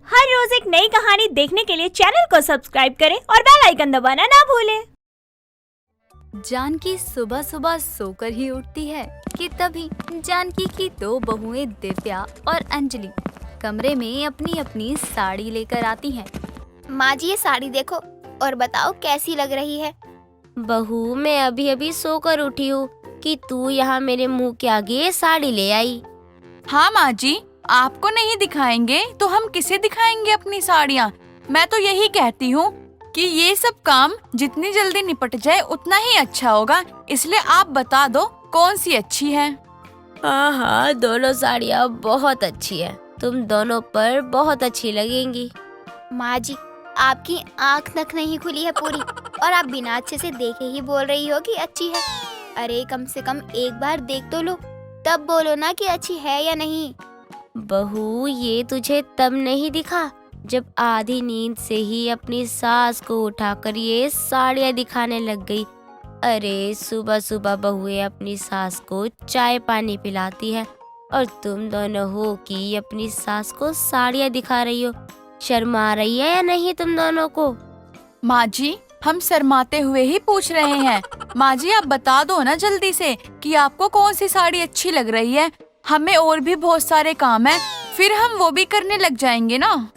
हर रोज एक नई कहानी देखने के लिए चैनल को सब्सक्राइब करें और बेल आइकन दबाना ना भूलें। जानकी सुबह सुबह सोकर ही उठती है कि तभी जानकी की दो बहुएं दिव्या और अंजलि कमरे में अपनी अपनी साड़ी लेकर आती हैं। माँ जी, ये साड़ी देखो और बताओ कैसी लग रही है। बहू, मैं अभी अभी सोकर उठी हूँ कि तू यहाँ मेरे मुंह के आगे साड़ी ले आई। हाँ माँ जी, आपको नहीं दिखाएंगे तो हम किसे दिखाएंगे अपनी साड़ियाँ। मैं तो यही कहती हूँ कि ये सब काम जितनी जल्दी निपट जाए उतना ही अच्छा होगा, इसलिए आप बता दो कौन सी अच्छी है। हाँ, दोनों साड़ियाँ बहुत अच्छी है, तुम दोनों पर बहुत अच्छी लगेंगी। माँ जी, आपकी आँख तक नहीं खुली है पूरी और आप बिना अच्छे से देखे ही बोल रही हो कि अच्छी है। अरे कम से कम एक बार देख तो लो, तब बोलो ना कि अच्छी है या नहीं। बहू, ये तुझे तब नहीं दिखा जब आधी नींद से ही अपनी सास को उठाकर ये साड़ियाँ दिखाने लग गई। अरे सुबह सुबह बहुएं अपनी सास को चाय पानी पिलाती है और तुम दोनों हो कि अपनी सास को साड़ियाँ दिखा रही हो। शर्म आ रही है या नहीं तुम दोनों को? माँ जी, हम शर्माते हुए ही पूछ रहे हैं। माँ जी, आप बता दो ना जल्दी से कि आपको कौन सी साड़ी अच्छी लग रही है। हमें और भी बहुत सारे काम है, फिर हम वो भी करने लग जाएंगे ना।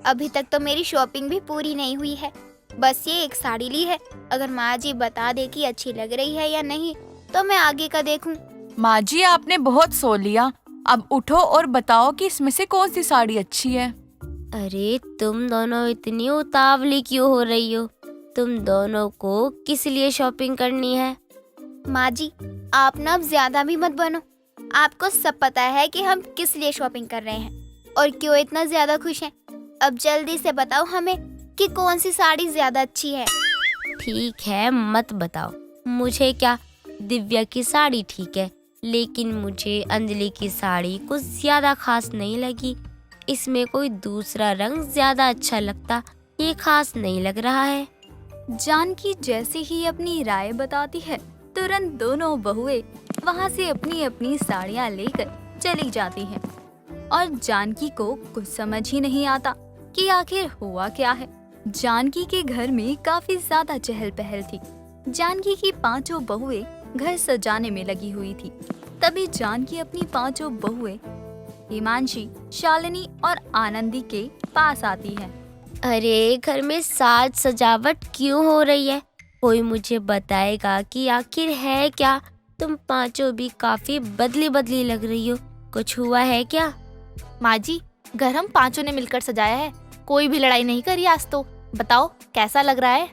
अभी तक तो मेरी शॉपिंग भी पूरी नहीं हुई है, बस ये एक साड़ी ली है। अगर माँ जी बता दे कि अच्छी लग रही है या नहीं तो मैं आगे का देखूं। माँ जी, आपने बहुत सो लिया, अब उठो और बताओ कि इसमें से कौन सी साड़ी अच्छी है। अरे तुम दोनों इतनी उतावली क्यों हो रही हो? तुम दोनों को किस लिए शॉपिंग करनी है? माँ जी, आप ना अब ज्यादा भी मत बनो। आपको सब पता है कि हम किस लिए शॉपिंग कर रहे हैं और क्यों इतना ज्यादा खुश हैं। अब जल्दी से बताओ हमें कि कौन सी साड़ी ज्यादा अच्छी है। ठीक है, मत बताओ। मुझे क्या, दिव्या की साड़ी ठीक है, लेकिन मुझे अंजलि की साड़ी कुछ ज्यादा खास नहीं लगी। इसमें कोई दूसरा रंग ज्यादा अच्छा लगता, ये खास नहीं लग रहा है। जानकी जैसे ही अपनी राय बताती है, तुरंत दोनों बहुएं वहाँ से अपनी अपनी साड़ियाँ लेकर चली जाती हैं। और जानकी को कुछ समझ ही नहीं आता कि आखिर हुआ क्या है। जानकी के घर में काफी ज्यादा चहल पहल थी। जानकी की पांचों बहुएं घर सजाने में लगी हुई थी। तभी जानकी अपनी पांचों बहुएं हिमांशी, शालिनी और आनंदी के पास आती है। अरे घर में साज सजावट क्यों हो रही है? कोई मुझे बताएगा कि आखिर है क्या? तुम पांचों भी काफी बदली बदली लग रही हो, कुछ हुआ है क्या? माँ जी, घर हम पांचों ने मिलकर सजाया है, कोई भी लड़ाई नहीं करी आज तो। बताओ कैसा लग रहा है?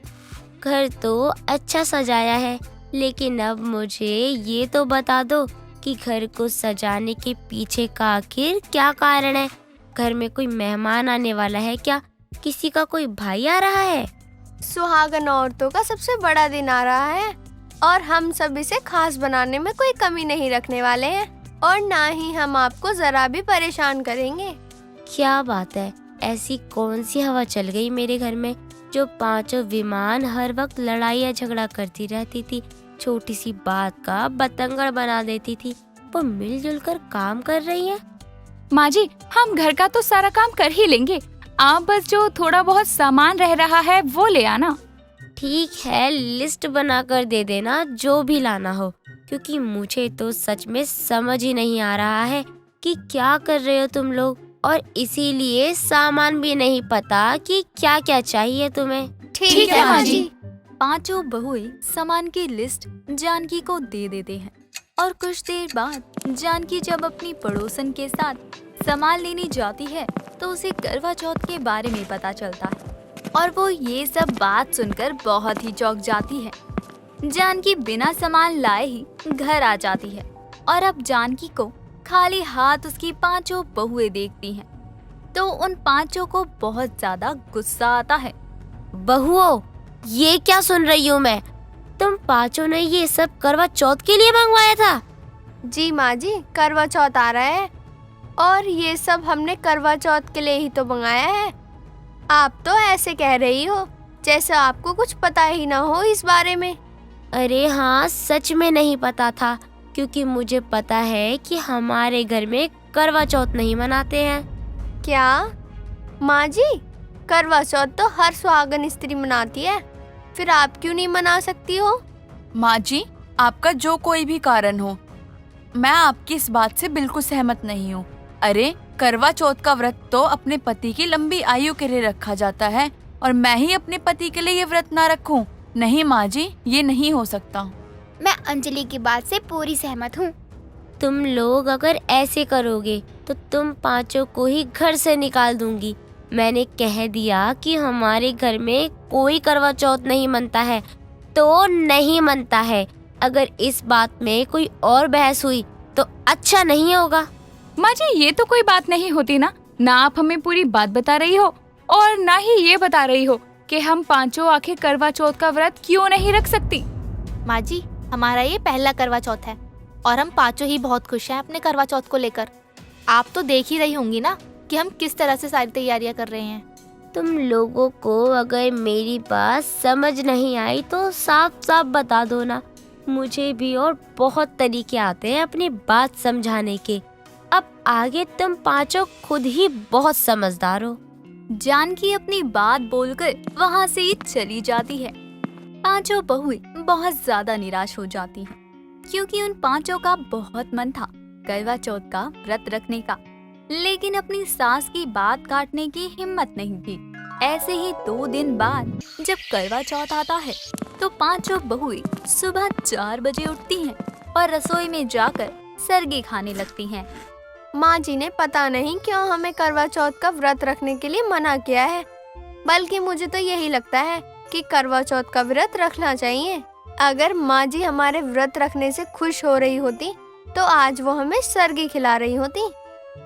घर तो अच्छा सजाया है, लेकिन अब मुझे ये तो बता दो कि घर को सजाने के पीछे का आखिर क्या कारण है? घर में कोई मेहमान आने वाला है क्या? किसी का कोई भाई आ रहा है? सुहागन औरतों का सबसे बड़ा दिन आ रहा है और हम सब इसे खास बनाने में कोई कमी नहीं रखने वाले हैं और ना ही हम आपको जरा भी परेशान करेंगे। क्या बात है, ऐसी कौन सी हवा चल गई मेरे घर में जो पांचों विमान हर वक्त लड़ाई या झगड़ा करती रहती थी, छोटी सी बात का बतंगड़ बना देती थी, वो मिलजुल कर काम कर रही है। माँ जी, हम घर का तो सारा काम कर ही लेंगे, आप बस जो थोड़ा बहुत सामान रह रहा है वो ले आना। ठीक है, लिस्ट बनाकर दे देना जो भी लाना हो, क्योंकि मुझे तो सच में समझ ही नहीं आ रहा है कि क्या कर रहे हो तुम लोग, और इसीलिए सामान भी नहीं पता कि क्या क्या चाहिए तुम्हें। ठीक है माँ जी। पांचों बहुएं सामान की लिस्ट जानकी को दे देते हैं और कुछ देर बाद जानकी जब अपनी पड़ोसन के साथ सामान लेने जाती है तो उसे करवा चौथ के बारे में पता चलता है और वो ये सब बात सुनकर बहुत ही चौंक जाती है। जानकी बिना सामान लाए ही घर आ जाती है और अब जानकी को खाली हाथ उसकी पांचों बहुएं देखती हैं तो उन पांचों को बहुत ज्यादा गुस्सा आता है। बहुओं, ये क्या सुन रही हूँ मैं? तुम पांचों ने ये सब करवा चौथ के लिए मंगवाया था? जी माँ जी, करवा चौथ आ रहा है और ये सब हमने करवा चौथ के लिए ही तो मंगाया है। आप तो ऐसे कह रही हो जैसे आपको कुछ पता ही ना हो इस बारे में। अरे हाँ, सच में नहीं पता था, क्योंकि मुझे पता है कि हमारे घर में करवा चौथ नहीं मनाते हैं। क्या माँ जी, करवा चौथ तो हर सुहागन स्त्री मनाती है, फिर आप क्यों नहीं मना सकती हो? माँ जी, आपका जो कोई भी कारण हो, मैं आपकी इस बात से बिल्कुल सहमत नहीं हूँ। अरे, करवा चौथ का व्रत तो अपने पति की लंबी आयु के लिए रखा जाता है और मैं ही अपने पति के लिए ये व्रत ना रखूं? नहीं माँ जी, ये नहीं हो सकता। मैं अंजलि की बात से पूरी सहमत हूँ। तुम लोग अगर ऐसे करोगे तो तुम पांचों को ही घर से निकाल दूंगी। मैंने कह दिया कि हमारे घर में कोई करवा चौथ नहीं मनता है तो नहीं मनता है। अगर इस बात में कोई और बहस हुई तो अच्छा नहीं होगा। माँ जी, ये तो कोई बात नहीं होती ना आप हमें पूरी बात बता रही हो और ना ही ये बता रही हो कि हम पांचों आखिर करवा चौथ का व्रत क्यों नहीं रख सकती। माँ जी, हमारा ये पहला करवा चौथ है और हम पांचों ही बहुत खुश हैं अपने करवा चौथ को लेकर। आप तो देख ही रही होंगी ना कि हम किस तरह से सारी तैयारियां कर रहे हैं। तुम लोगों को अगर मेरी बात समझ नहीं आई तो साफ साफ बता दो ना। मुझे भी और बहुत तरीके आते हैं अपनी बात समझाने के। अब आगे तुम पांचों खुद ही बहुत समझदार हो। जानकी अपनी बात बोलकर वहाँ से चली जाती है। पांचों बहुएं बहुत ज्यादा निराश हो जाती हैं, क्योंकि उन पांचों का बहुत मन था करवा चौथ का व्रत रखने का, लेकिन अपनी सास की बात काटने की हिम्मत नहीं थी। ऐसे ही 2 दिन बाद जब करवा चौथ आता है तो पांचों बहुएं सुबह 4 बजे उठती हैं और रसोई में जाकर सरगी खाने लगती हैं। माँ जी ने पता नहीं क्यों हमें करवा चौथ का व्रत रखने के लिए मना किया है, बल्कि मुझे तो यही लगता है कि करवा चौथ का व्रत रखना चाहिए। अगर माँ जी हमारे व्रत रखने से खुश हो रही होती तो आज वो हमें सरगी खिला रही होती।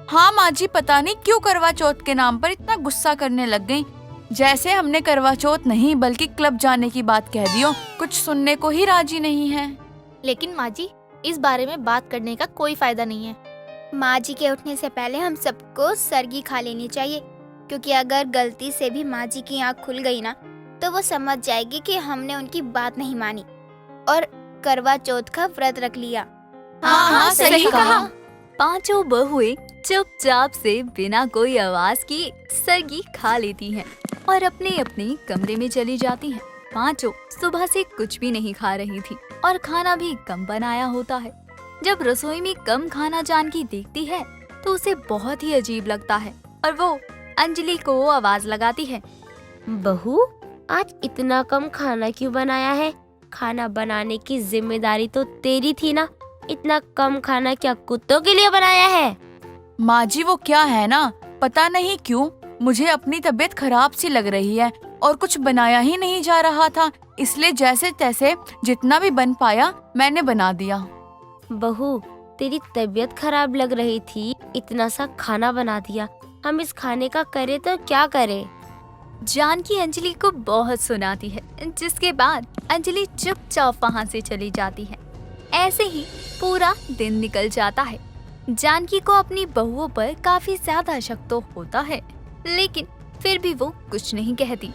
हाँ माँ जी, पता नहीं क्यों करवा चौथ के नाम पर इतना गुस्सा करने लग गई, जैसे हमने करवा चौथ नहीं बल्कि क्लब जाने की बात कह दी हो। कुछ सुनने को ही राजी नहीं है। लेकिन माँ जी, इस बारे में बात करने का कोई फायदा नहीं है। माँ जी के उठने से पहले हम सबको सरगी खा लेनी चाहिए, क्योंकि अगर गलती से भी माँ जी की आँख खुल गई ना तो वो समझ जाएगी कि हमने उनकी बात नहीं मानी और करवा चौथ का व्रत रख लिया। हाँ, सही कहा। पांचों बहुएं चुपचाप से बिना कोई आवाज किए सरगी खा लेती हैं और अपने अपने कमरे में चली जाती हैं। पांचों सुबह से कुछ भी नहीं खा रही थी और खाना भी कम बनाया होता है। जब रसोई में कम खाना जानकी देखती है तो उसे बहुत ही अजीब लगता है और वो अंजलि को आवाज लगाती है। बहू, आज इतना कम खाना क्यों बनाया है? खाना बनाने की जिम्मेदारी तो तेरी थी ना। इतना कम खाना क्या कुत्तों के लिए बनाया है? माँ जी, वो क्या है ना, पता नहीं क्यों मुझे अपनी तबीयत खराब सी लग रही है और कुछ बनाया ही नहीं जा रहा था, इसलिए जैसे तैसे जितना भी बन पाया मैंने बना दिया। बहू, तेरी तबीयत खराब लग रही थी, इतना सा खाना बना दिया। हम इस खाने का करें तो क्या करें? जानकी अंजलि को बहुत सुनाती है, जिसके बाद अंजलि चुपचाप वहाँ से चली जाती है। ऐसे ही पूरा दिन निकल जाता है। जानकी को अपनी बहुओं पर काफी ज्यादा शक तो होता है, लेकिन फिर भी वो कुछ नहीं कहती।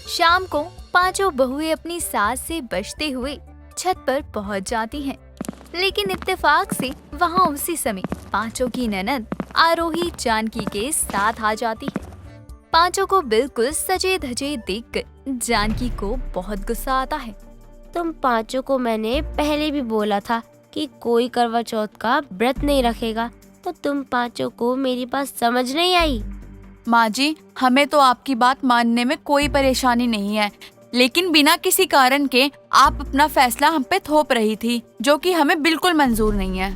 शाम को पांचों बहुएं अपनी सास से बचते हुए छत पर पहुंच जाती हैं, लेकिन इत्तेफाक से वहां उसी समय पांचों की ननद आरोही जानकी के साथ आ जाती है। पांचों को बिल्कुल सजे धजे देखकर जानकी को बहुत गुस्सा आता है। तुम पांचों को मैंने पहले भी बोला था कि कोई करवा चौथ का व्रत नहीं रखेगा, तो तुम पांचों को मेरी बात समझ नहीं आई। माँ जी, हमें तो आपकी बात मानने में कोई परेशानी नहीं है, लेकिन बिना किसी कारण के आप अपना फैसला हम पे थोप रही थी, जो कि हमें बिल्कुल मंजूर नहीं है।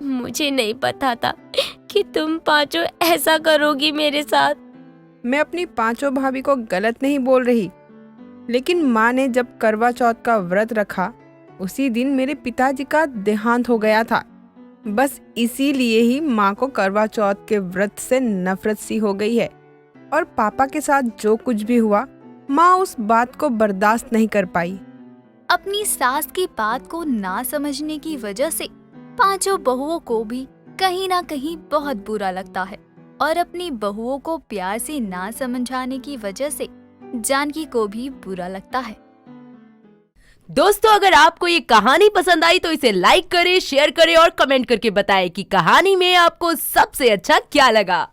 मुझे नहीं पता था कि तुम पांचों ऐसा करोगी मेरे साथ। मैं अपनी पांचों भाभी को गलत नहीं बोल रही, लेकिन माँ ने जब करवा चौथ का व्रत रखा उसी दिन मेरे पिताजी का देहांत हो गया था। बस इसीलिए ही माँ को करवा चौथ के व्रत से नफरत सी हो गई है, और पापा के साथ जो कुछ भी हुआ माँ उस बात को बर्दाश्त नहीं कर पाई। अपनी सास की बात को ना समझने की वजह से पांचों बहुओं को भी कहीं ना कहीं बहुत बुरा लगता है, और अपनी बहुओं को प्यार से ना समझाने की वजह से जानकी को भी बुरा लगता है। दोस्तों, अगर आपको ये कहानी पसंद आई तो इसे लाइक करें, शेयर करें और कमेंट करके बताएं कि कहानी में आपको सबसे अच्छा क्या लगा।